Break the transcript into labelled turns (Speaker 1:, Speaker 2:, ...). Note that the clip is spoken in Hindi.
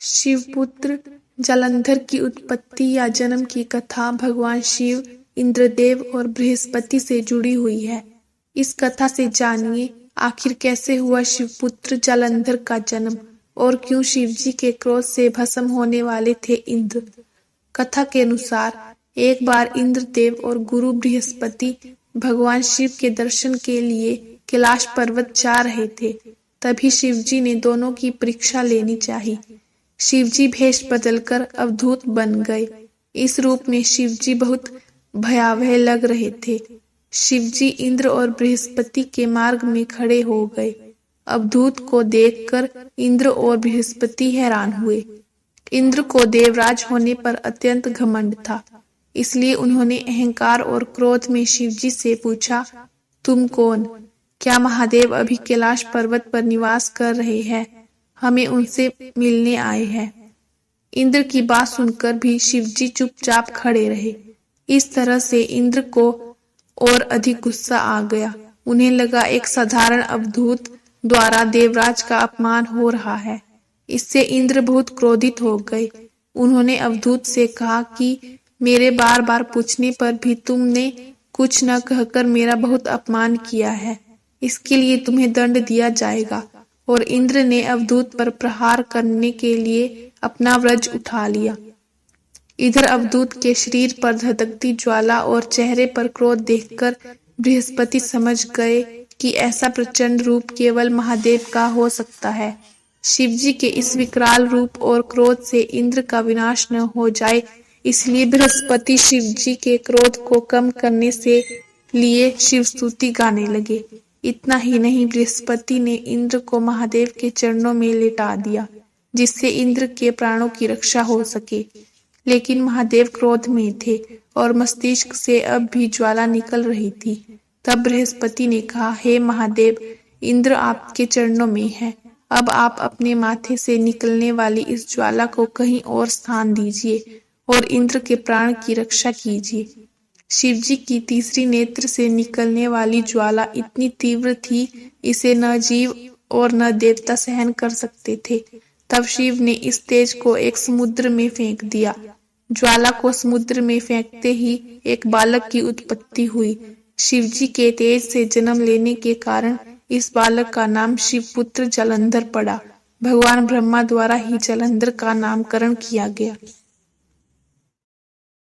Speaker 1: शिवपुत्र जालंधर की उत्पत्ति या जन्म की कथा भगवान शिव, इंद्रदेव और बृहस्पति से जुड़ी हुई है। इस कथा से जानिए आखिर कैसे हुआ शिवपुत्र जालंधर का जन्म और क्यों शिवजी के क्रोध से भस्म होने वाले थे इंद्र। कथा के अनुसार एक बार इंद्रदेव और गुरु बृहस्पति भगवान शिव के दर्शन के लिए कैलाश पर्वत जा रहे थे। तभी शिवजी ने दोनों की परीक्षा लेनी चाहिए। शिवजी भेष बदलकर अवधूत बन गए। इस रूप में शिवजी बहुत भयावह लग रहे थे। शिवजी इंद्र और बृहस्पति के मार्ग में खड़े हो गए। अवधूत को देखकर इंद्र और बृहस्पति हैरान हुए। इंद्र को देवराज होने पर अत्यंत घमंड था, इसलिए उन्होंने अहंकार और क्रोध में शिवजी से पूछा, तुम कौन? क्या महादेव अभी कैलाश पर्वत पर निवास कर रहे हैं? हमें उनसे मिलने आए हैं। इंद्र की बात सुनकर भी शिवजी चुपचाप खड़े रहे। इस तरह से इंद्र को और अधिक गुस्सा आ गया। उन्हें लगा एक साधारण अवधूत द्वारा देवराज का अपमान हो रहा है। इससे इंद्र बहुत क्रोधित हो गए। उन्होंने अवधूत से कहा कि मेरे बार बार पूछने पर भी तुमने कुछ न कहकर मेरा बहुत अपमान किया है। इसके लिए तुम्हें दंड दिया जाएगा। और इंद्र ने अवधूत पर प्रहार करने के लिए अपना वज्र उठा लिया। इधर अवधूत के शरीर पर धधकती ज्वाला और चेहरे पर क्रोध देखकर बृहस्पति समझ गए कि ऐसा प्रचंड रूप केवल महादेव का हो सकता है। शिवजी के इस विकराल रूप और क्रोध से इंद्र का विनाश न हो जाए, इसलिए बृहस्पति शिवजी के क्रोध को कम करने से लिए शिव स्तुति गाने लगे। इतना ही नहीं, बृहस्पति ने इंद्र को महादेव के चरणों में लेटा दिया, जिससे इंद्र के प्राणों की रक्षा हो सके। लेकिन महादेव क्रोध में थे और मस्तिष्क से अब भी ज्वाला निकल रही थी। तब बृहस्पति ने कहा, हे महादेव, इंद्र आपके चरणों में है। अब आप अपने माथे से निकलने वाली इस ज्वाला को कहीं और स्थान दीजिए और इंद्र के प्राण की रक्षा कीजिए। शिवजी की तीसरी नेत्र से निकलने वाली ज्वाला इतनी तीव्र थी, इसे न जीव और न देवता सहन कर सकते थे। तब शिव ने इस तेज को एक समुद्र में फेंक दिया। ज्वाला को समुद्र में फेंकते ही एक बालक की उत्पत्ति हुई। शिवजी के तेज से जन्म लेने के कारण इस बालक का नाम शिवपुत्र जालंधर पड़ा। भगवान ब्रह्मा द्वारा ही जालंधर का नामकरण किया गया।